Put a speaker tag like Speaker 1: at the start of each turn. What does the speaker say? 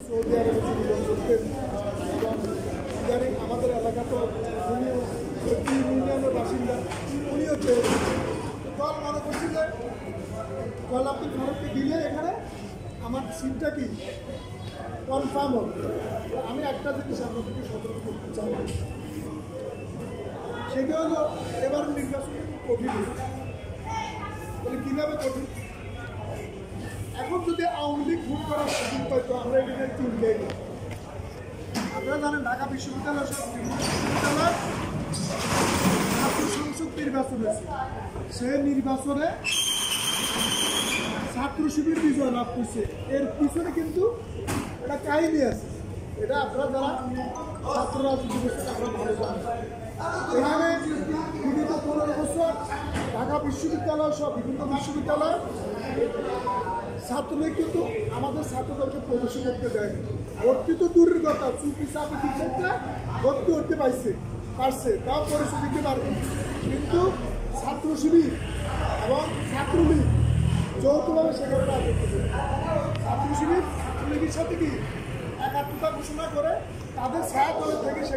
Speaker 1: Saudi আরবে জীবন করতেন এবং ইদানিং আমাদের এলাকা তো উনিও ইউনিয়নের বাসিন্দা, উনিও চেয়েছেন। দল মনে করছি যে দল আপনি ভারতকে দিলে এখানে আমার সিটটা কি কনফার্ম হবে। আমি একটা জিনিস আপনাদেরকে সতর্ক করতে চাই, সেটা হলো এবার নির্বাচন কঠিন হয়েছে। বলে কীভাবে কঠিন? এখন যদি আওয়ামী লীগ ভোট করার সুযোগ পাইতো আমরা এখানে চিনতে। আপনারা জানেন ঢাকা বিশ্ববিদ্যালয় ছাত্র সংসদ নির্বাচন হয়েছে, সে নির্বাচনে ছাত্র শিবির বিজয় লাভ করছে। এর পিছনে কিন্তু একটা কাহিনী আছে, এটা আপনারা যারা ছাত্র রাজনীতি করছেন আপনারা ভালো জানেন। এখানে বিগত 15 বছর ঢাকা বিশ্ববিদ্যালয় সহ বিভিন্ন বিশ্ববিদ্যালয় ছাত্রলীগ কিন্তু আমাদের ছাত্রদেরকে প্রবেশ করতে দেয়নি। ভর্তি তো দূরের কথা, চুপি চাপি ক্ষেত্রে ভর্তি করতে পারছে, তাও পরিচয় দিতে পারবে। কিন্তু ছাত্র শিবির এবং ছাত্রলীগ যৌথভাবে সেখানে রাজনীতি করে। ছাত্র শিবির ছাত্রলীগের সাথে কি একাত্মতা ঘোষণা করে তাদের ছায়া দলের থেকে সেখানে